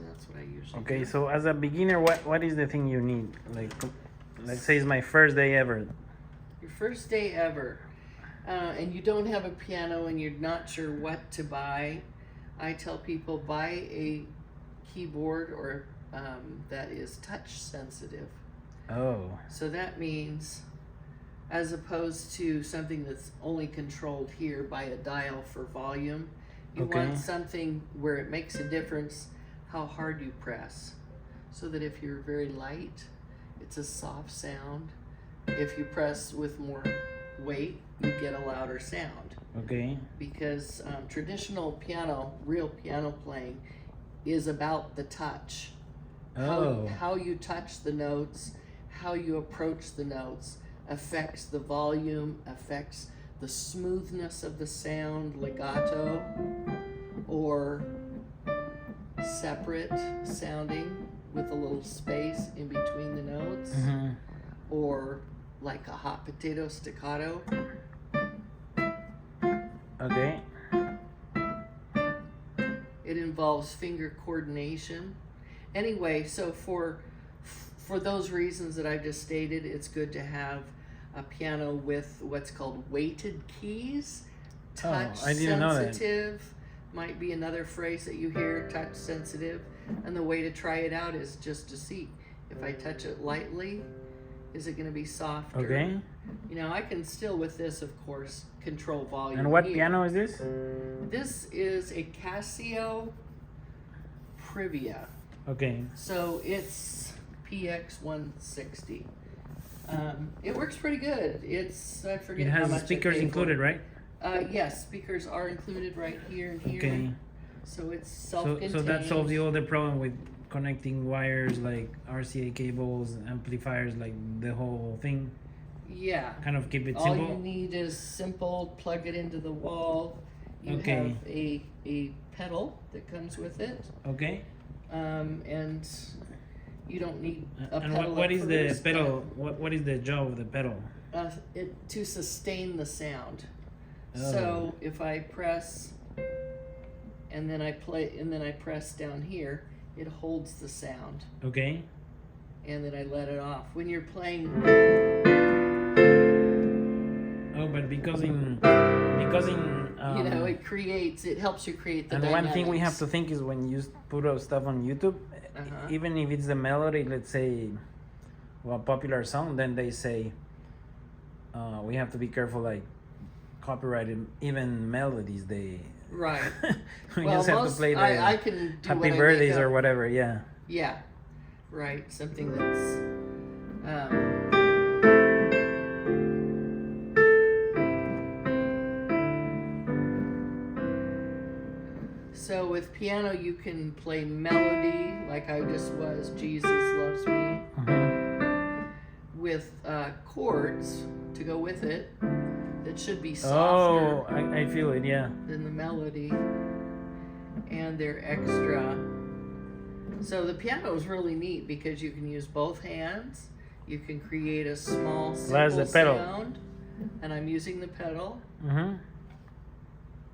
that's what I usually Okay, do. so as a beginner, what is the thing you need? Like, let's say it's my first day ever. Your first day ever, and you don't have a piano and you're not sure what to buy, I tell people buy a keyboard or that is touch sensitive. Oh, So that means, as opposed to something that's only controlled here by a dial for volume, you Okay. want something where it makes a difference how hard you press. So that if you're very light, it's a soft sound. If you press with more weight, you get a louder sound. okay. Because traditional piano, real piano playing, is about the touch. Oh, How you touch the notes, how you approach the notes affects the volume, affects the smoothness of the sound, legato, or separate sounding with a little space in between the notes, mhm. or like a hot potato staccato. Okay. It involves finger coordination. Anyway, so for those reasons that I just stated, it's good to have a piano with what's called weighted keys. Touch I didn't know that. sensitive might be another phrase that you hear, touch sensitive. And the way to try it out is just to see. If I touch it lightly, is it going to be softer? Okay. You know, I can still, with this, of course, control volume. And what here. piano is this? This is a Casio Privia. Okay. So it's PX 160. It works pretty good. I forget It how has much I speakers paid included, for right? it. Yes, speakers are included right here and here. Okay. So it's So, self-contained. so that solves the other problem with connecting wires like RCA cables, amplifiers, like the whole thing. Yeah. Kind of keep it All simple. you need is simple, plug it into the wall. You Okay. have a pedal that comes with it. Okay. And you don't need a And pedal. what at is the first, pedal? What is the job of the pedal? to sustain the sound. Oh. So if I press and then I play and then I press down here, it holds the sound, Okay. and then I let it off. When you're playing, Oh, but because in it helps you create the and dynamics. one thing we have to think is when you put out stuff on YouTube, Uh-huh. even if it's the melody, let's say, well, a popular song, then they say we have to be careful, like copyrighted even melodies. They Right. we Well, just have to play the I can do happy what I birthdays make or up. whatever. Yeah. Yeah, right. Something that's. So with piano, you can play melody, like I just was, Jesus Loves Me, Mhm. with chords to go with it that should be Oh, softer I feel it. Yeah. than the melody, and they're extra. So the piano is really neat because you can use both hands. You can create a small, That's simple the pedal. sound, and I'm using the pedal. Mhm.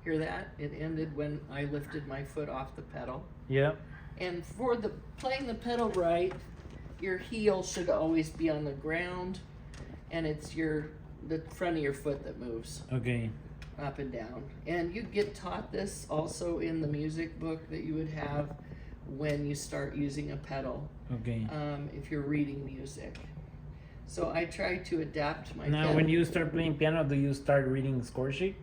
Hear that? It ended when I lifted my foot off the pedal. Yeah. And for the playing the pedal right, your heel should always be on the ground, and it's the front of your foot that moves Okay. up and down. And you get taught this also in the music book that you would have when you start using a pedal, Okay. if you're reading music. So I try to adapt my Now, pedal. when you start playing piano, do you start reading score sheet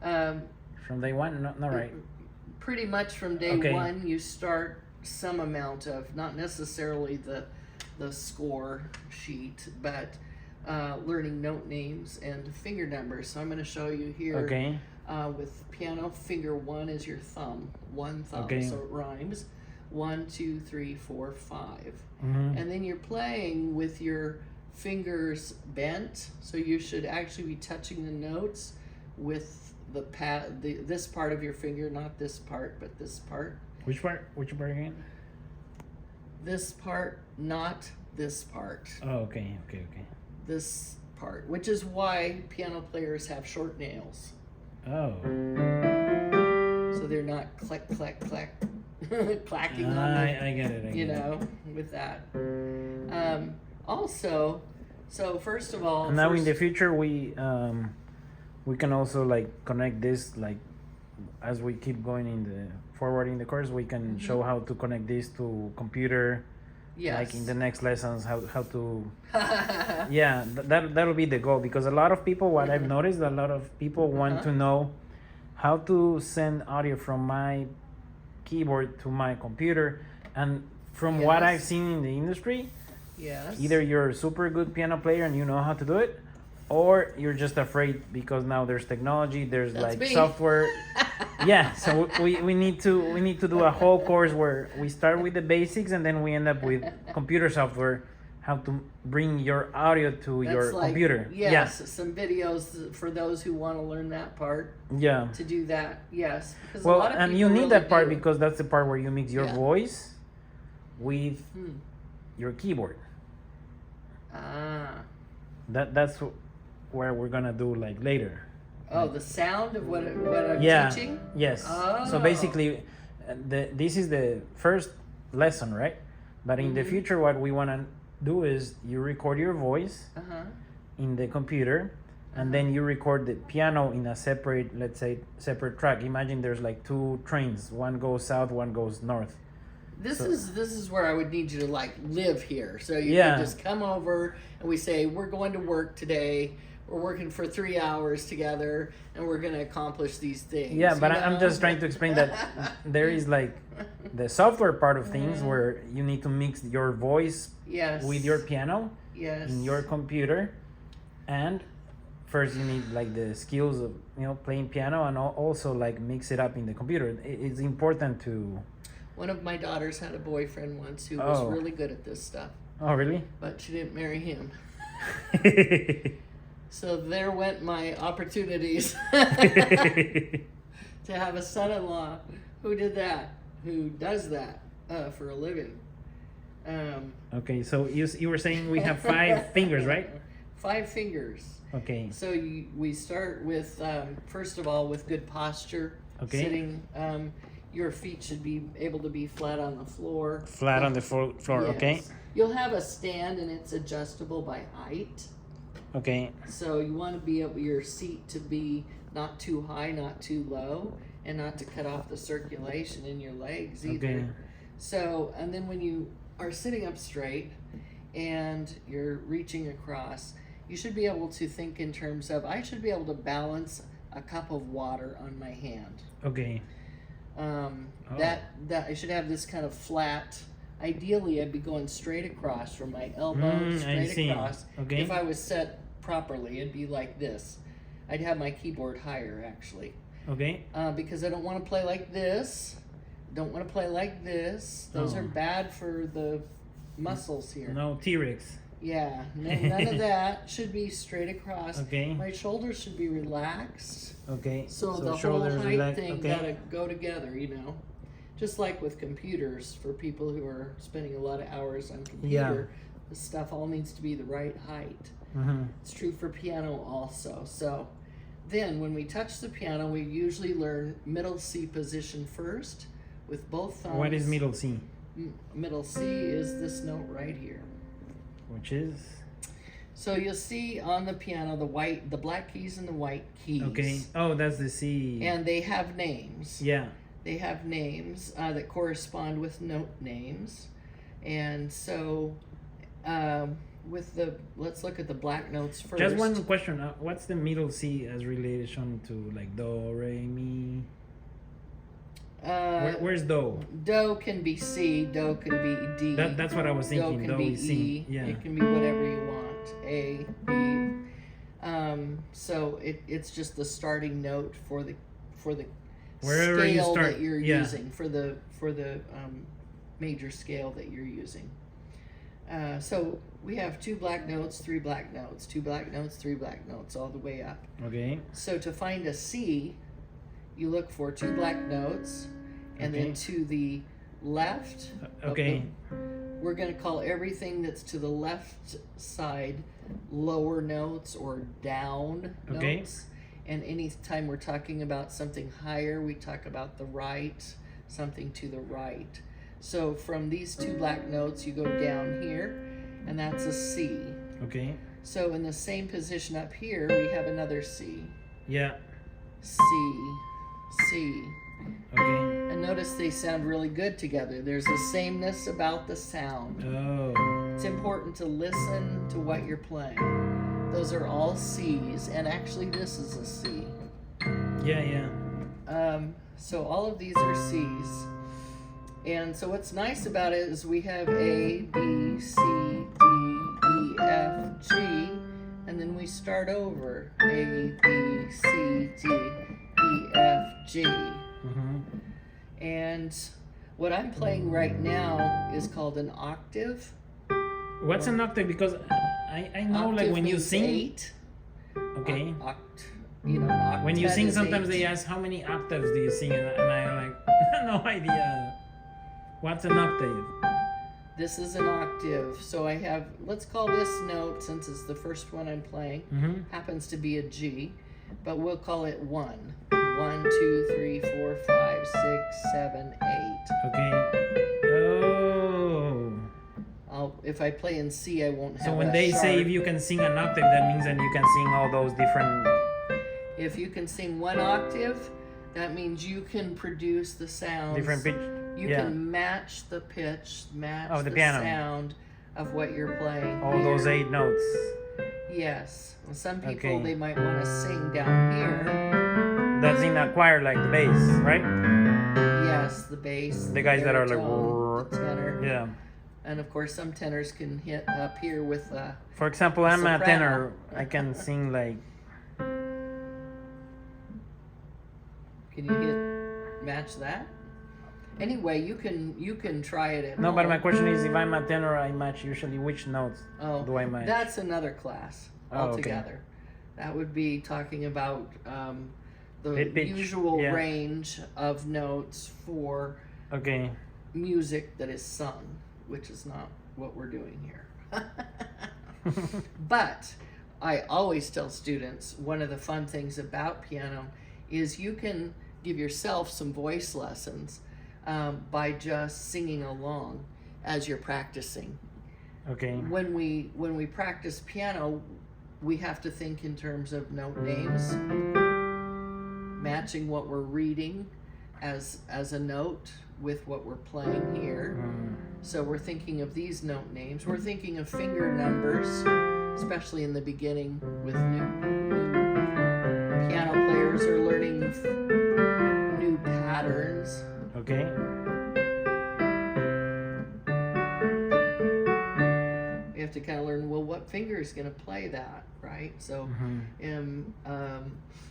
Um, from day one? Not right. pretty much from day Okay. one, you start some amount of, not necessarily the score sheet, but learning note names and finger numbers. So I'm going to show you here. Okay. With piano, finger 1 is your thumb, one thumb, Okay. so it rhymes. 1, 2, 3, 4, 5. Mhm. And then you're playing with your fingers bent, so you should actually be touching the notes with this part of your finger, not this part, but this part. Which part? Which part again? This part, not this part. Oh, okay. Okay. Okay. This part, which is why piano players have short nails. Oh. So they're not click, click, click. clacking on the, I get it. I you get it. know, with that. Also, so first of all, Now in first- the future we can also like connect this like as we keep going in the forward in the course we can show how to connect this to computer yes. like in the next lessons how to yeah that'll be the goal because a lot of people what I've noticed a lot of people want to know how to send audio from my keyboard to my computer and from what Yes. I've seen in the industry Yes. either you're a super good piano player and you know how to do it or you're just afraid because now there's technology there's That's like me. software yeah so we need to do a whole course where we start with the basics and then we end up with computer software how to bring your audio to That's your like, computer Yes, some videos for those who want to learn that part yeah to do that. Yes. 'Cause a well lot of and people you need really that part do. because that's the part where you mix your Yeah. voice with Hmm. your keyboard Ah. that's where we're gonna do like later. Oh, the sound of what I'm Yeah. teaching? Yes. So Oh. basically, this is the first lesson, right? But in the Mhm. future, what we want to do is you record your voice Uh-huh. in the computer, and then you record the piano in a separate, let's say, separate track. Imagine there's like two trains. One goes south, one goes north. This So- is where I would need you to like live here. So you Yeah. can just come over and we say we're going to work today. We're working for 3 hours together and we're going to accomplish these things. Yeah, but you I'm know? just trying to explain that there is like the software part of things where you need to mix your voice yes. with your piano yes. in your computer, and first you need like the skills of playing piano and also like mix it up in the computer. It's important to. One of my daughters had a boyfriend once who was Oh. really good at this stuff, Oh really? but she didn't marry him. So there went my opportunities to have a son-in-law who did that, who does that for a living. Okay, so you were saying we have 5 fingers, right? 5 fingers. Okay. So we start with first of all with good posture. Okay. Sitting. Your feet should be able to be flat on the floor. Flat on the floor. Okay. Yes. You'll have a stand and it's adjustable by height. Okay. So you want to be able your seat to be not too high, not too low, and not to cut off the circulation in your legs either. Okay. So, and then when you are sitting up straight and you're reaching across, you should be able to think in terms of I should be able to balance a cup of water on my hand. Okay. That I should have this kind of flat. Ideally, I'd be going straight across from my elbow I straight see. across. Okay. If I was set properly, it'd be like this. I'd have my keyboard higher actually, Okay. because I don't want to play like this. Don't want to play like this. Those Oh. are bad for the muscles here. No T-Rex. Yeah, none of that. Should be straight across. Okay. My shoulders should be relaxed. Okay. So the whole shoulders height relax. thing Okay. gotta go together, Just like with computers, for people who are spending a lot of hours on computer, the stuff all needs to be the right height. Mm-hmm. It's true for piano also. So then when we touch the piano, we usually learn middle C position first with both thumbs. What is middle C? Middle C is this note right here. Which is So you'll see on the piano the black keys and the white keys. okay. Oh, that's the C. And they have names. Yeah. They have names that correspond with note names. And so let's look at the black notes first. Just one question. What's the middle C as relation to like do, re, mi? Where's do? Do can be C, do can be D. That's what I was thinking. Do Do can be is C. E. Yeah. It can be whatever you want. A, B. So it's just the starting note for the Wherever you scale start, that you're yeah. using for the major scale that you're using. So we have 2 black notes, 3 black notes, 2 black notes, 3 black notes, all the way up. Okay. So to find a C, you look for 2 black notes, and Okay. then to the left. of Okay. we're going to call everything that's to the left side lower notes or down Okay. notes. And anytime we're talking about something higher, we talk about the right. something to the right. So from these two black notes, you go down here, and that's a C. Okay. So in the same position up here, we have another C. Yeah. C, C. Okay. And notice they sound really good together. There's a sameness about the sound. Oh. It's important to listen to what you're playing. Those are all C's, and actually this is a C. Yeah, yeah. So all of these are C's. And so what's nice about it is we have A, B, C, D, E, F, G, and then we start over. A, B, C, D, E, F, G. Mm-hmm. And what I'm playing right now is called an octave. What's an octave? Because I know, like, Octave when you means sing. 8. Okay. An octet When you sing, is sometimes 8. they ask how many octaves do you sing, and I'm like, no idea. What's an octave? This is an octave. So I have, let's call this note, since it's the first one I'm playing, Mm-hmm. happens to be a G, but we'll call it 1. 1, 2, 3, 4, 5, 6, 7, 8. Okay. Oh. If I play in C, I won't have So when a they say sharp. if you can sing an octave, that means that you can sing all those different. If you can sing one octave, that means you can produce the sounds. Different pitch. You Yeah. can match the pitch, match Of the the piano. sound of what you're playing. All here. those 8 notes. Yes. And some people, Okay. they might want to sing down here. That's in a choir, like the bass, right? Yes, the bass. The guys that are like. baritone, the tenor. Yeah. And of course, some tenors can hit up here with For example, I'm a Soprano. tenor. I can sing like. Can you match that? Anyway, you can try it at No, home. but my question is, if I'm a tenor, I match usually which notes do I match? That's another class Oh, okay. altogether. That would be talking about the Pitch, usual yeah. range of notes for Okay. music that is sung, which is not what we're doing here. But I always tell students one of the fun things about piano is you can give yourself some voice lessons by just singing along as you're practicing. Okay. When we practice piano, we have to think in terms of note names, matching what we're reading as a note with what we're playing here. So we're thinking of these note names. We're thinking of finger numbers, especially in the beginning with new piano players are learning new patterns. Okay. We have to kind of learn, well, what finger is going to play that, right? So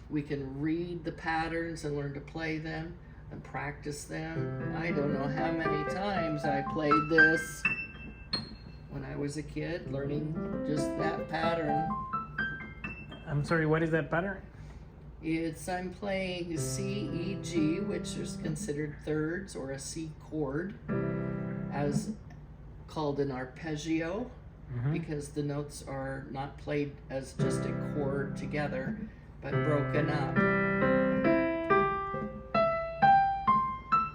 we can read the patterns and learn to play them and practice them. I don't know how many times I played this when I was a kid, learning just that pattern. I'm sorry, what is that pattern? I'm playing C, E, G, which is considered thirds, or a C chord, as called an arpeggio, because the notes are not played as just a chord together, but broken up.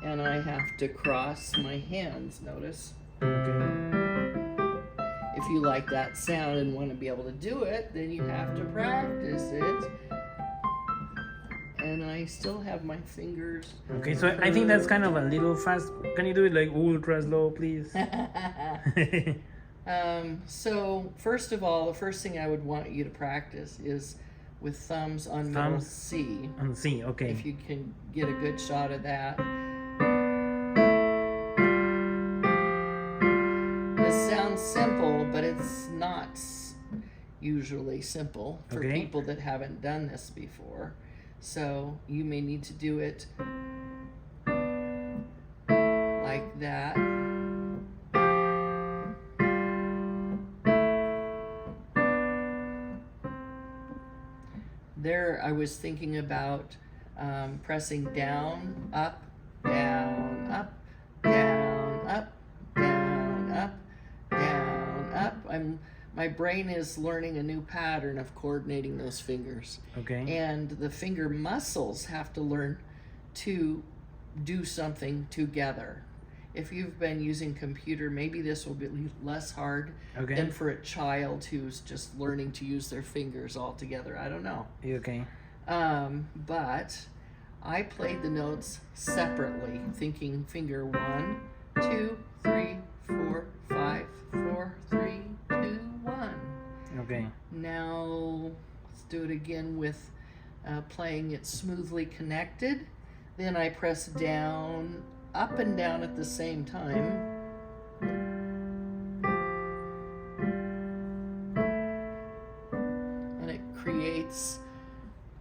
And I have to cross my hands, notice. Okay. If you like that sound and want to be able to do it, then you have to practice it. And I still have my fingers. Okay, so I think that's kind of a little fast. Can you do it like ultra slow, please? So first of all, the first thing I would want you to practice is with thumbs on middle C. On C, okay. If you can get a good shot of that. This sounds simple, but it's not usually simple for Okay. people that haven't done this before. So you may need to do it like that. There, I was thinking about pressing down, up, down, up, down, up, down, up, down, up. My brain is learning a new pattern of coordinating those fingers. Okay. And the finger muscles have to learn to do something together. If you've been using computer, maybe this will be less hard Okay. than for a child who's just learning to use their fingers all together. I don't know. Okay. But I played the notes separately, thinking finger 1, 2, 3, 4, 5, 4, 3, 2, 1. Okay. Now let's do it again with playing it smoothly connected. Then I press down, up and down at the same time. And it creates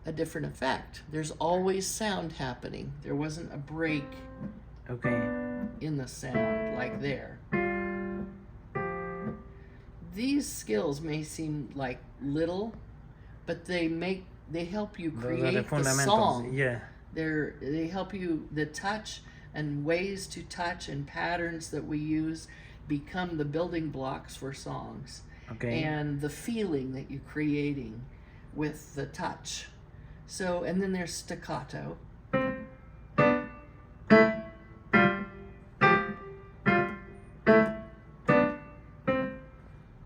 a different effect. There's always sound happening. There wasn't a break Okay. in the sound like there. These skills may seem like little, but they help you Those are create the fundamentals. song. Yeah. They help you, the touch and ways to touch and patterns that we use become the building blocks for songs. Okay. And the feeling that you're creating with the touch. So, and then there's staccato.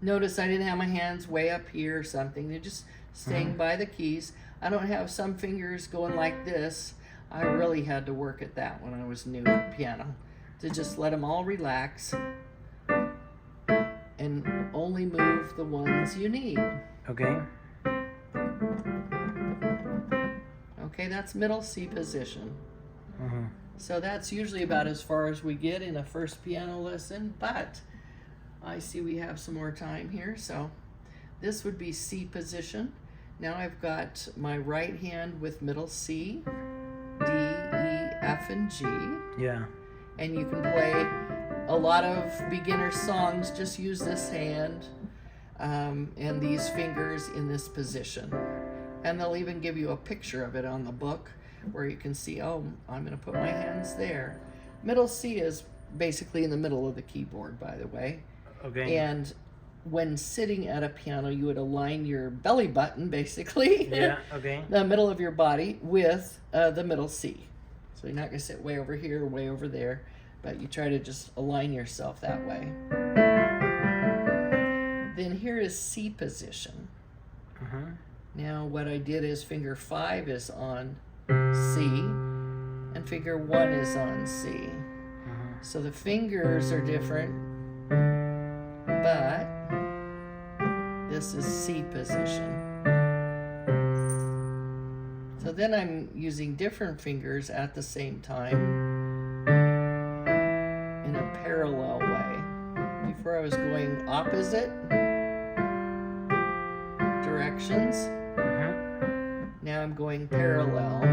Notice I didn't have my hands way up here or something. They're just staying by the keys. I don't have some fingers going like this. I really had to work at that when I was new at piano, to just let them all relax and only move the ones you need. Okay. Okay, that's middle C position. Mm-hmm. So that's usually about as far as we get in a first piano lesson, but I see we have some more time here. So this would be C position. Now I've got my right hand with middle C, D, E, F, and G. Yeah. And you can play a lot of beginner songs, just use this hand and these fingers in this position. And they'll even give you a picture of it on the book where you can see, oh, I'm going to put my hands there. Middle C is basically in the middle of the keyboard, by the way. Okay. And when sitting at a piano, you would align your belly button, basically, Yeah. Okay. the middle of your body with the middle C. So you're not going to sit way over here or way over there, but you try to just align yourself that way. Then here is C position. Mm-hmm. Now what I did is finger 5 is on C and finger 1 is on C. Mm-hmm. So the fingers are different, but this is C position. So then I'm using different fingers at the same time in a parallel way. Before I was going opposite directions. Mm-hmm. Now I'm going parallel.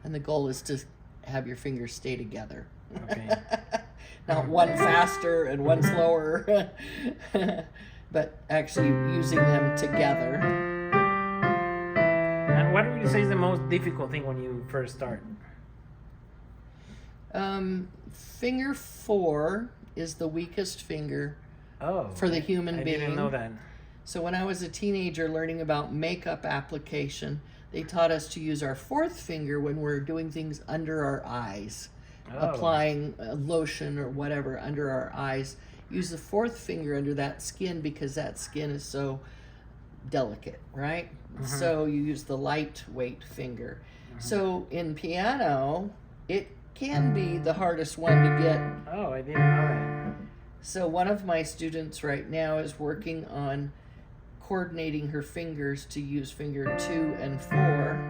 And the goal is to have your fingers stay together. Okay. Not one faster and one slower, but actually using them together. And what would you say is the most difficult thing when you first start? Finger 4 is the weakest finger Oh. for the human I being. didn't know that. So when I was a teenager learning about makeup application, they taught us to use our 4th finger when we're doing things under our eyes, Oh. applying lotion or whatever under our eyes. Use the 4th finger under that skin because that skin is so delicate, right? So you use the lightweight finger. So in piano, it can be the hardest one to get. Oh, I didn't know So one of my students right now is working on coordinating her fingers to use finger 2 and 4.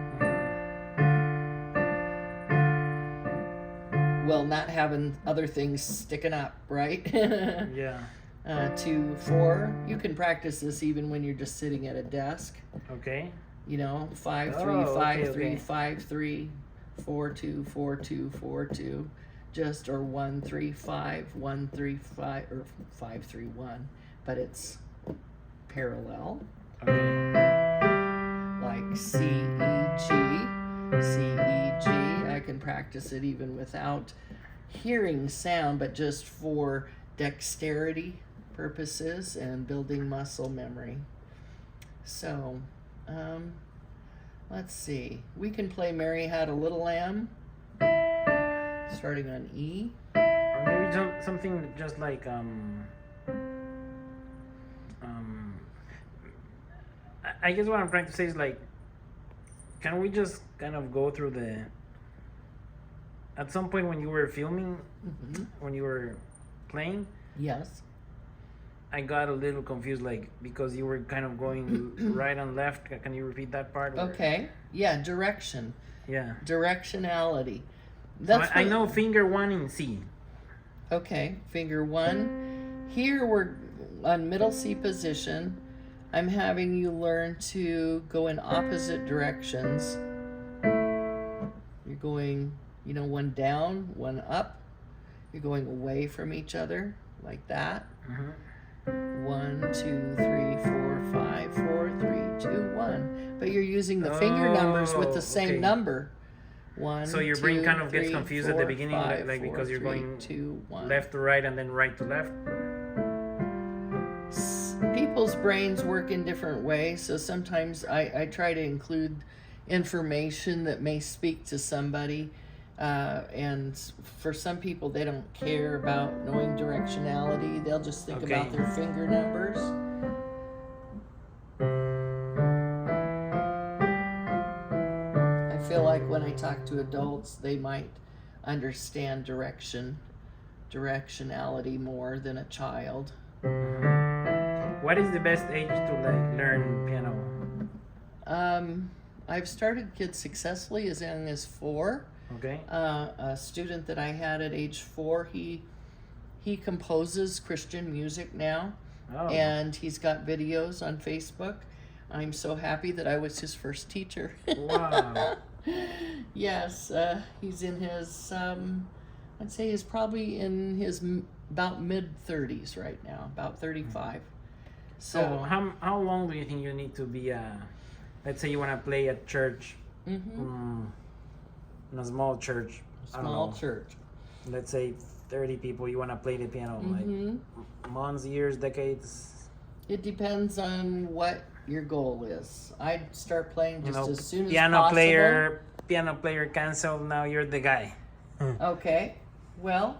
Well, not having other things sticking up, right? that. Yeah. 2, 4. You can practice this even when you're just sitting at a desk. Okay. You know, 5, 3, Oh, 5, okay, 3, okay. 5, 3, 4, 2, 4, 2, 4, 2. Just or 1, 3, 5, 1, 3, 5, or 5, 3, 1. But it's parallel. Okay. Like C, E, G, C, E, G. I can practice it even without hearing sound, but just for dexterity purposes and building muscle memory. So, let's see. We can play Mary Had a Little Lamb, starting on E. Or maybe something just like I guess what I'm trying to say is like, can we just kind of go through at some point when you were filming, when you were playing, Yes. I got a little confused, like, because you were kind of going right and left. Can you repeat that part? Okay. Yeah, direction. Yeah. Directionality. So I know finger 1 in C. Okay, finger 1. Here we're on middle C position. I'm having you learn to go in opposite directions. You're going, one down, one up. You're going away from each other, like that. 1, 2, 3, 4, 5, 4, 3, 2, 1. But you're using the finger numbers with the same number. 1. So your brain kind of gets confused at the beginning, like because you're going 2, 1. left to right and then right to left. People's brains work in different ways, so sometimes I try to include information that may speak to somebody. And for some people, they don't care about knowing directionality. They'll just think about their finger numbers. I feel like when I talk to adults, they might understand directionality more than a child. What is the best age to learn piano? I've started kids successfully as young as 4. Okay. A student that I had at age 4, he composes Christian music now, and he's got videos on Facebook. I'm so happy that I was his first teacher. Wow. Yes, he's in his, I'd say he's probably in his about mid-30s right now, about 35. So how long do you think you need to be let's say you want to play at church, in a small church, church. Let's say 30 people, you want to play the piano, like months, years, decades? It depends on what your goal is. I'd start playing just as soon as piano possible. Piano player canceled, now you're the guy. Okay, well,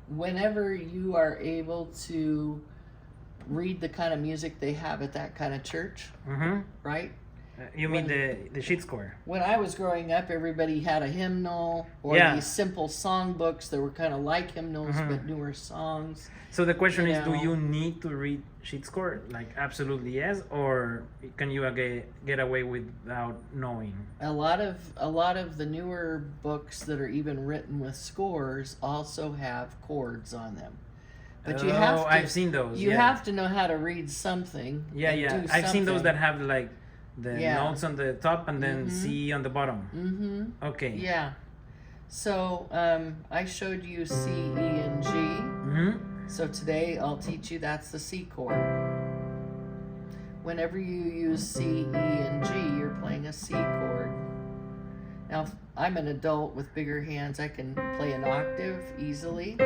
whenever you are able to read the kind of music they have at that kind of church, right? You mean the sheet score? When I was growing up, everybody had a hymnal or these simple song books that were kind of like hymnals but newer songs. So the question is, do you need to read sheet score? Like absolutely yes, or can you get away without knowing? A lot of the newer books that are even written with scores also have chords on them. But you have to, I've seen those. You have to know how to read something. Yeah. I've seen those that have like the notes on the top and then C on the bottom. Okay. Yeah. So I showed you C, E, and G. So today I'll teach you that's the C chord. Whenever you use C, E, and G, you're playing a C chord. Now, if I'm an adult with bigger hands, I can play an octave easily.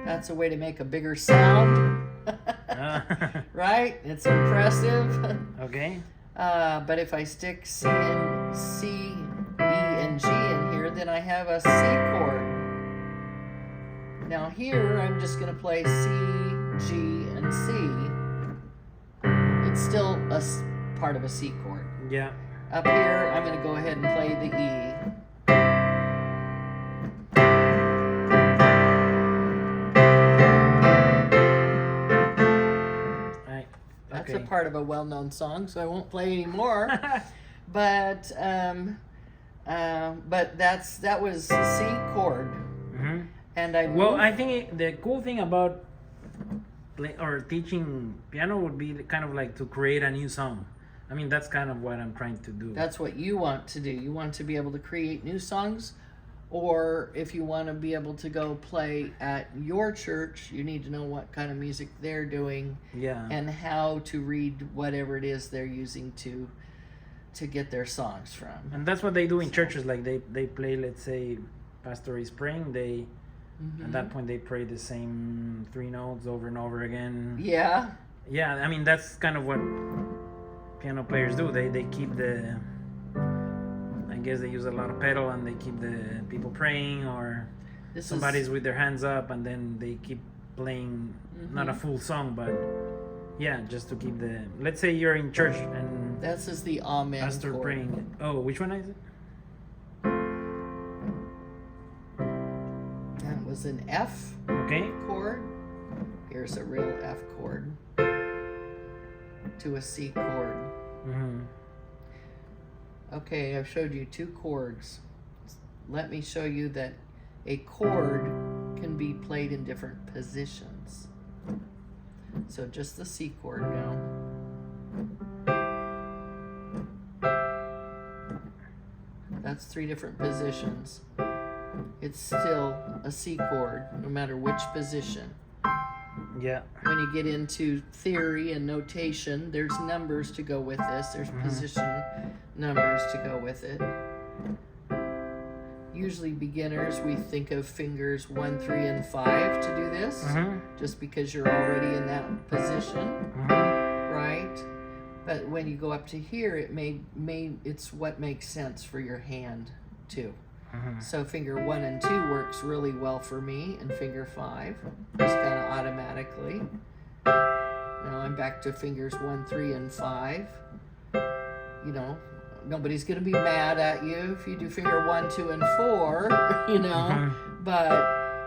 That's a way to make a bigger sound. Right? It's impressive. Okay. But if I stick C, E, and G in here, then I have a C chord. Now here, I'm just going to play C, G, and C. It's still a part of a C chord. Yeah. Up here, I'm going to go ahead and play the E. That's a part of a well-known song, so I won't play anymore. But that was C chord. And I think the cool thing about teaching piano would be kind of like to create a new song. I mean, that's kind of what I'm trying to do. That's what you want to do. You want to be able to create new songs, or if you want to be able to go play at your church, you need to know what kind of music they're doing, and how to read whatever it is they're using to get their songs from. And that's what they do in churches. Like they play, let's say, Pastor Spring. They At that point, they play the same 3 notes over and over again. Yeah. Yeah, I mean that's kind of what piano players do. They keep the. I guess they use a lot of pedal and they keep the people praying, or somebody's with their hands up and then they keep playing not a full song, but yeah, just to keep the. Let's say you're in church and This is the amen pastor chord. praying. Oh, which one is it? That was an F Okay. chord. Here's a real F chord to a C chord. Okay, I've showed you 2 chords. Let me show you that a chord can be played in different positions. So just the C chord now. That's 3 different positions. It's still a C chord, no matter which position. Yeah. When you get into theory and notation, there's numbers to go with this. There's position numbers to go with it. Usually beginners, we think of fingers 1, 3, and 5 to do this, just because you're already in that position, right? But when you go up to here, it's what makes sense for your hand too. So finger 1 and 2 works really well for me, and finger 5 just kind of automatically. Now I'm back to fingers 1, 3, and 5. You know, nobody's gonna be mad at you if you do finger 1, 2, and 4. You know, but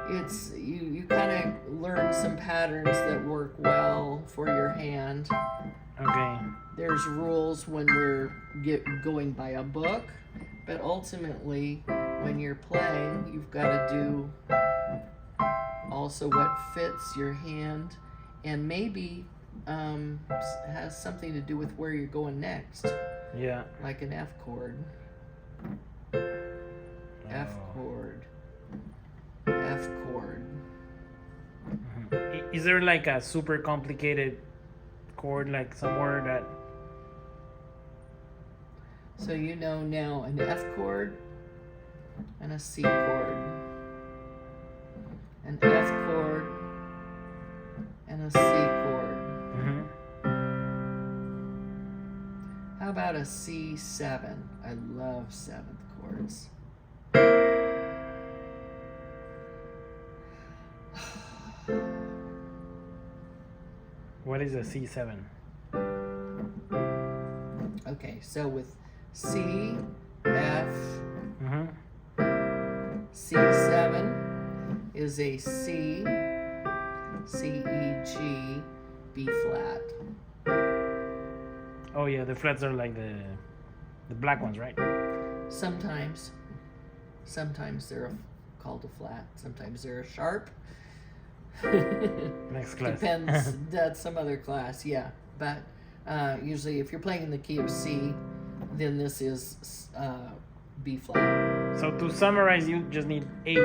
it's you kind of learn some patterns that work well for your hand. Okay. There's rules when we're going by a book, but ultimately, when you're playing, you've got to do also what fits your hand, and maybe has something to do with where you're going next. Yeah. Like an F chord. F chord. F chord. Is there like a super complicated chord, like somewhere that? So you know now an F chord and a C chord, an F chord and a C chord. How about a C7? I love 7th chords. What is a C7? Okay, so with C, F, C7 is a C, C, E, G, B flat. Oh yeah, the flats are like the black ones, right? Sometimes they're called a flat. Sometimes they're a sharp. Next class. Depends. That's some other class, yeah. But usually, if you're playing in the key of C, then this is B flat. So to summarize, you just need 8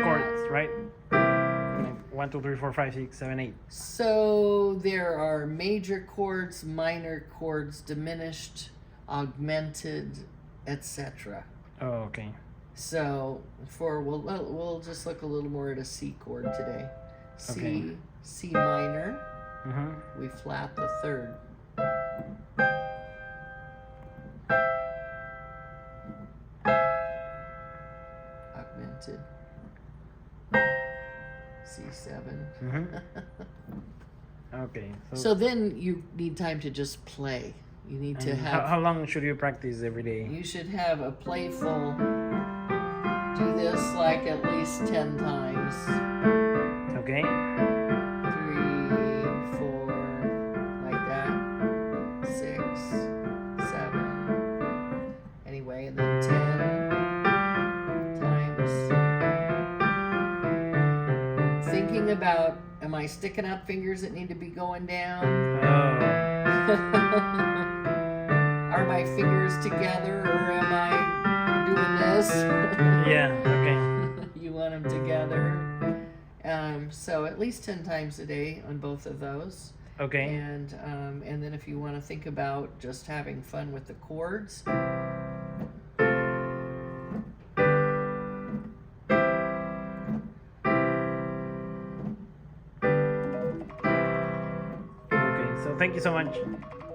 chords, right? Like 1, 2, 3, 4, 5, 6, 7, 8. So there are major chords, minor chords, diminished, augmented, etc. Oh, okay. So we'll just look a little more at a C chord today. C, Okay. C minor. We flat the 3rd. Augmented. C7. Okay. So then you need time to just play. You need to have. How long should you practice every day? You should have a playful. Do this like at least 10 times. Okay. 3, 4, like that. 6, 7. Anyway, and then 10 times. Thinking about, am I sticking out fingers that need to be going down? Are my fingers together, or am I doing this? Yeah, okay. You want them together. So at least 10 times a day on both of those. Okay. And then if you want to think about just having fun with the chords, so much.